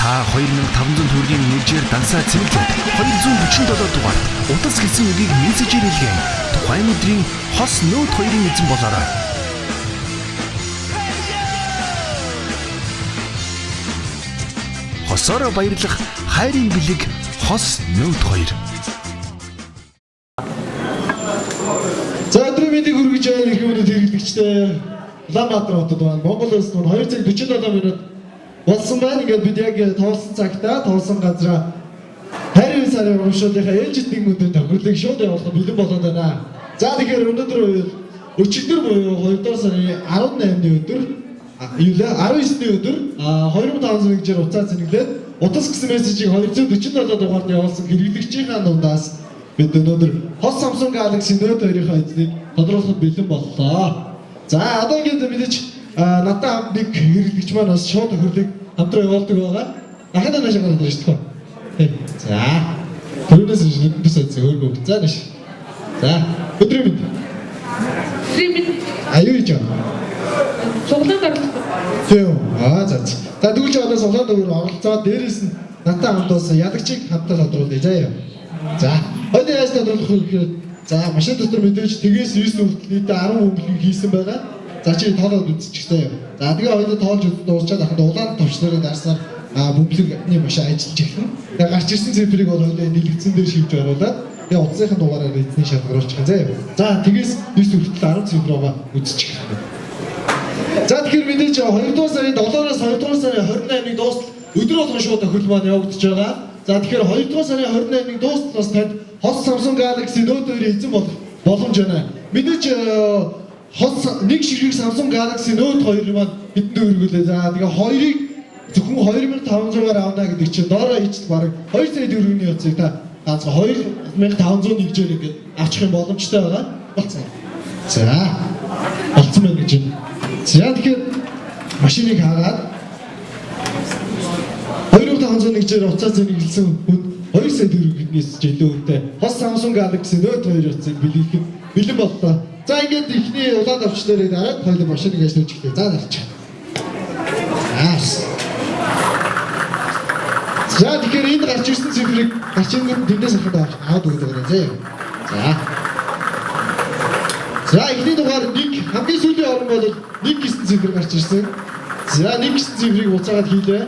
Та 2500 төгрөгийн нэржээр дансаа цэвэрлээд 247 дугаар утас гэсэн үгийг мессежээр илгээн. Тухайн өдрийн хос нөт 2-ын эзэн болоорой. Хосоор баярлах хайрын бэлэг хос нөт 2. За өдрийн мэндийг хүргэж байгаа их өнөд хэрэглэгчтэй Улаанбаатар хотод байна. Монгол улс нь 2 цаг 47 минут болсон байна. Ингээд бид яг тоолсон цагтаа тоолсон газараа хайрын сарын урамшуулынхаа ээлжид нэгмүүдийн тохирлыг шууд явуулах бэлэн болоод байна. За тэгэхээр өнөөдөр өчигдөр буюу 2 дугаар сарын 18-ны өдөр юу лээ 19-ний өдөр 2500 гэжээр уцаа зэнэглээд утас гэсэн мессежийг 247 дугаард явуулсан хэрэглэгчийнхаа дундаас бид өнөөдөр хос Samsung Galaxy Note 2-ийн эзнийг тодруулахад бэлэн боллоо. За одоо ингээд мэдээж надад хамт нэг хэрэглэгч маань бас шууд тохирлыг хамтран явуулдаг байгаа. Дахиад нааш гараад ирж тохио. За. Түрүүнээс шилдэж зөвхөн. За нэш. За. Өдрийн мэнд. Өдрийн мэнд. Аюу ичээ. Соглоод орлоо. Тийм. За. За тэгвэл одоо соглоод оролцоо дээрээс нь надад хамт бас ялагчийг хамтаа тодруулъя заяа. За. Хоёрын яаж тодруулах вэ гэхээр за машин дотор мэдээж тгээс 9 хүртэл нийтдээ 10 хүнлэг хийсэн байгаа. За чи тоолоод үзчихсэн. За тэгээ хоёроо тоолж дуусчаад ахад улаан товчлорыг дарснаар бөмбөлөгний машин ажиллаж эхэлнэ. Тэгээ гарч ирсэн цифрыг бол хоёулаа нэлэгдсэн дээр шивж оруулаад тэгээ утасны дугаараар эзний шалгаруулчих юм заяа. За тгээс 9 хүртэл 10 цифроо үзчих эхэлнэ. За тэгэхээр мэдээж 2 дугаар сарын 7-оос 2 дугаар сарын 28-ыг дуустал өдөр болгон шууд тохирол маань явагдаж байгаа. За тэгэхээр 2 дугаар сарын 28-ыг дуусталаас танд хос Samsung Galaxy Note 2-ийн эзэн боломж байна. Мэдээж хос нэг ширхэг Samsung Galaxy Note 2 маань хэдэн төгрөгөлээ. За тэгээ хоёрыг зөвхөн 2500-аар авна гэдэг чинь доороо ичд бараг 2 сая төгрөгийн явцыг та ганц 2500 нэгжээр ингээд авчих юм боломжтой байгаа. Болцсон. За. Болцсон байна гэж байна. За тэгэхээр машиныг хаагаад 2500 нэгжээр уцаа зэнэглсэн хүн 2 сая төгрөгнээс жилийн үнэтэй хос Samsung Galaxy Note 2 утсыг бэлэхэд бэлэн боллоо. За ингээд ихний улаан давчлаарыг дараад хоёул машиныг ажиллаж эхлэв. За дарчих. За тэгэхээр энд гарч ирсэн цифрыг гарч ирэнгүүт тэндээс ахад аваад өгөх гэдэг зэ. За. За ихний дугаар 1 хамгийн сүүлийн орон бол 1 гэсэн цифр гарч ирсэн. За 1 гэсэн цифрыг уцаагаад хийлээ.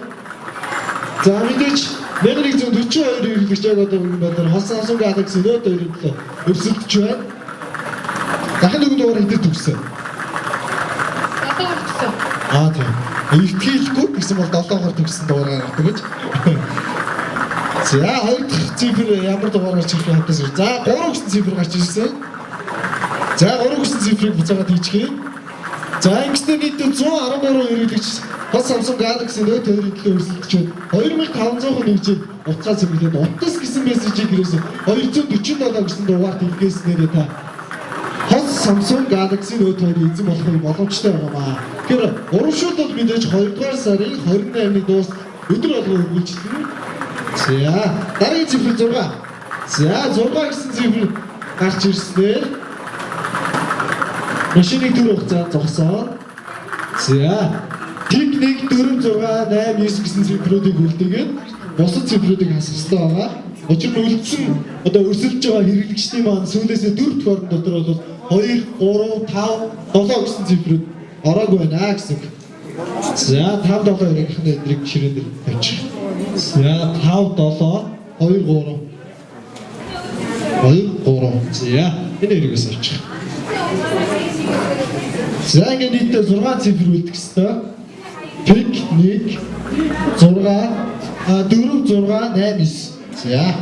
За мэдээж 1142 хэрэглэгч яг одоо өнөөдөр хос Samsung Galaxy Note 2-ын төлөө өрсөлдөж байна. Дахин нэг дугаар хэдэд төгссөн. 7 төгссөн. Тийм. Илтгэлгүй гэсэн бол 7-оор төгссөн дугаар гардаг гэж. За 2 дахь цифр ямар дугаар гарч ирэх вэ хатаас. За 3 гэсэн цифр гарч ирсэн. За 3 гэсэн цифрыг буцаагаад хийчихье. За ингэснээр нийтдээ 113 хэрэглэгч хос Samsung Galaxy Note 2-ийн төлөө өрсөлдөж байна. 2500 нэгжийг утгаа цэвэрлээд утас гэсэн мессежийг ирээсэн 247 гэсэн дугаард илгээснээр та хос Samsung Galaxy Note 2-ийн эзэн болох боломжтой байна. Тэгэхээр урамшуулал мэдээж 2 дугаар сарын 28-ны дуус өдөр болгон үргэлжилнэ. За дараагийн цифр 6. За 6 гэсэн цифр гарч ирснээр машиныг төр хугацаанд зогсоод за Тик 1 4 6 8 9 гэсэн цифруудыг үлдээгээд бусад цифруудыг хасах хэрэгтэй байгаа. Учир нь үлдсэн одоо өрсөлдөж байгаа хэрэглэгчдийн маань сүүлээсээ 4 дахь орон дотор бол 2 3 5 7 гэсэн цифрүүд ороогүй байна гэсэн. За 5 7 хоёрын эдрийг жишээн дээр тавьчих. За 5 7 2 3 За энэ хэрэгээс авчих. За ингээд нийтдээ 6 цифр үлдэх ёстой. Пик 1 6 4 6 8 9.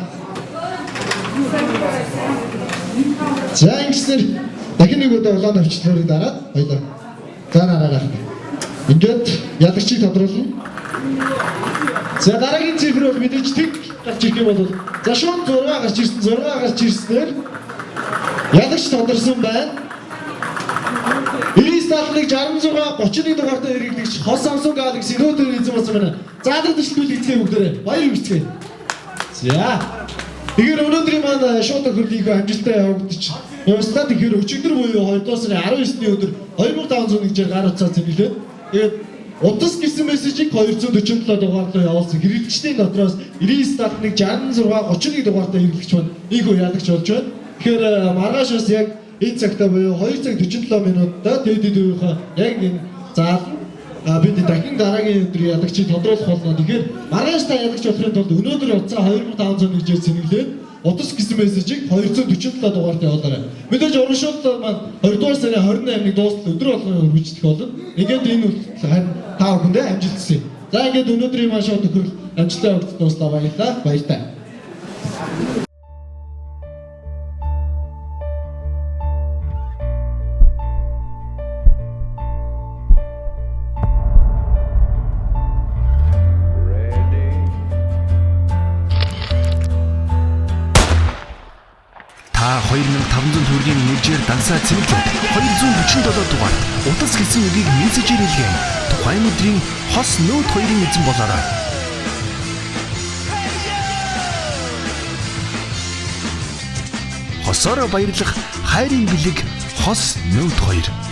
За ингэснээр дахин нэг удаа улаан авчлаарыг дараад хоёлоо. За нараарах. Ингээд ялагчийг тодруулна. За дараагийн цифр бол мэдээж тэг гарч ирэх юм бол за шууд 6 гарч ирсэн. 6 гарч ирснээр ялагч тодорсон байна. 971 61 дугаартай хэрэглэгч хос Samsung Galaxy Note 2 эзэн болсон байна. Заалар дэвшлүүл хийцгээе бүгдээрээ. Баяр хүргэцгээе. За. Тэгэхээр өнөөдрийн маань шууд тохирлыг амжилттай явагдаж явуулсан. Тэгэхээр өчигдөр буюу 2 дугаар сарын 19-ний өдөр 2500 нэгжээр гар утсаа цэвэрлээд тэгээд Утас гэсэн мессежийг 247 дугаар руу явуулсан. Хэрэглэгчдийн дотроос 99 стартныг 66 31 дугаартай хэрэглэгч байна. Ийхүү яалагч болж байна. Тэгэхээр маргааш бас яг энэ цагтаа буюу 2 цаг 47 минутаа дэд яг энэ заална. Бид дахин дараагийн өдөр ялагчийг тодруулах болно. Тэгэхээр маргааш та ялагч болохын тулд өнөөдөр утсаа 2500 гэж сэнэглээд утас гэсэн мессежийг 247 дугаартай явуулаарай. Мэдээж урамшууллаа маань 2 дугаар сарын 28-ыг дуустал өдөр болгон үргэлжлэх болно. Ингээд энэ харин та бүхэндээ амжилт хүсье. За ингээд өнөөдрийн маань шоу төхөх амжилттай явагдсан туслаа баярлалаа. Баяртай. Та 2500 төгрөгийн нэрээр дансаа цэнэглээд 247 дугаарт утас гэсэн үгийг мессежээр илгээн тухайн өдрийн хос нөт 2-ын эзэн болоорой. Хосоор баярлах хайрын бэлэг хос нөт 2.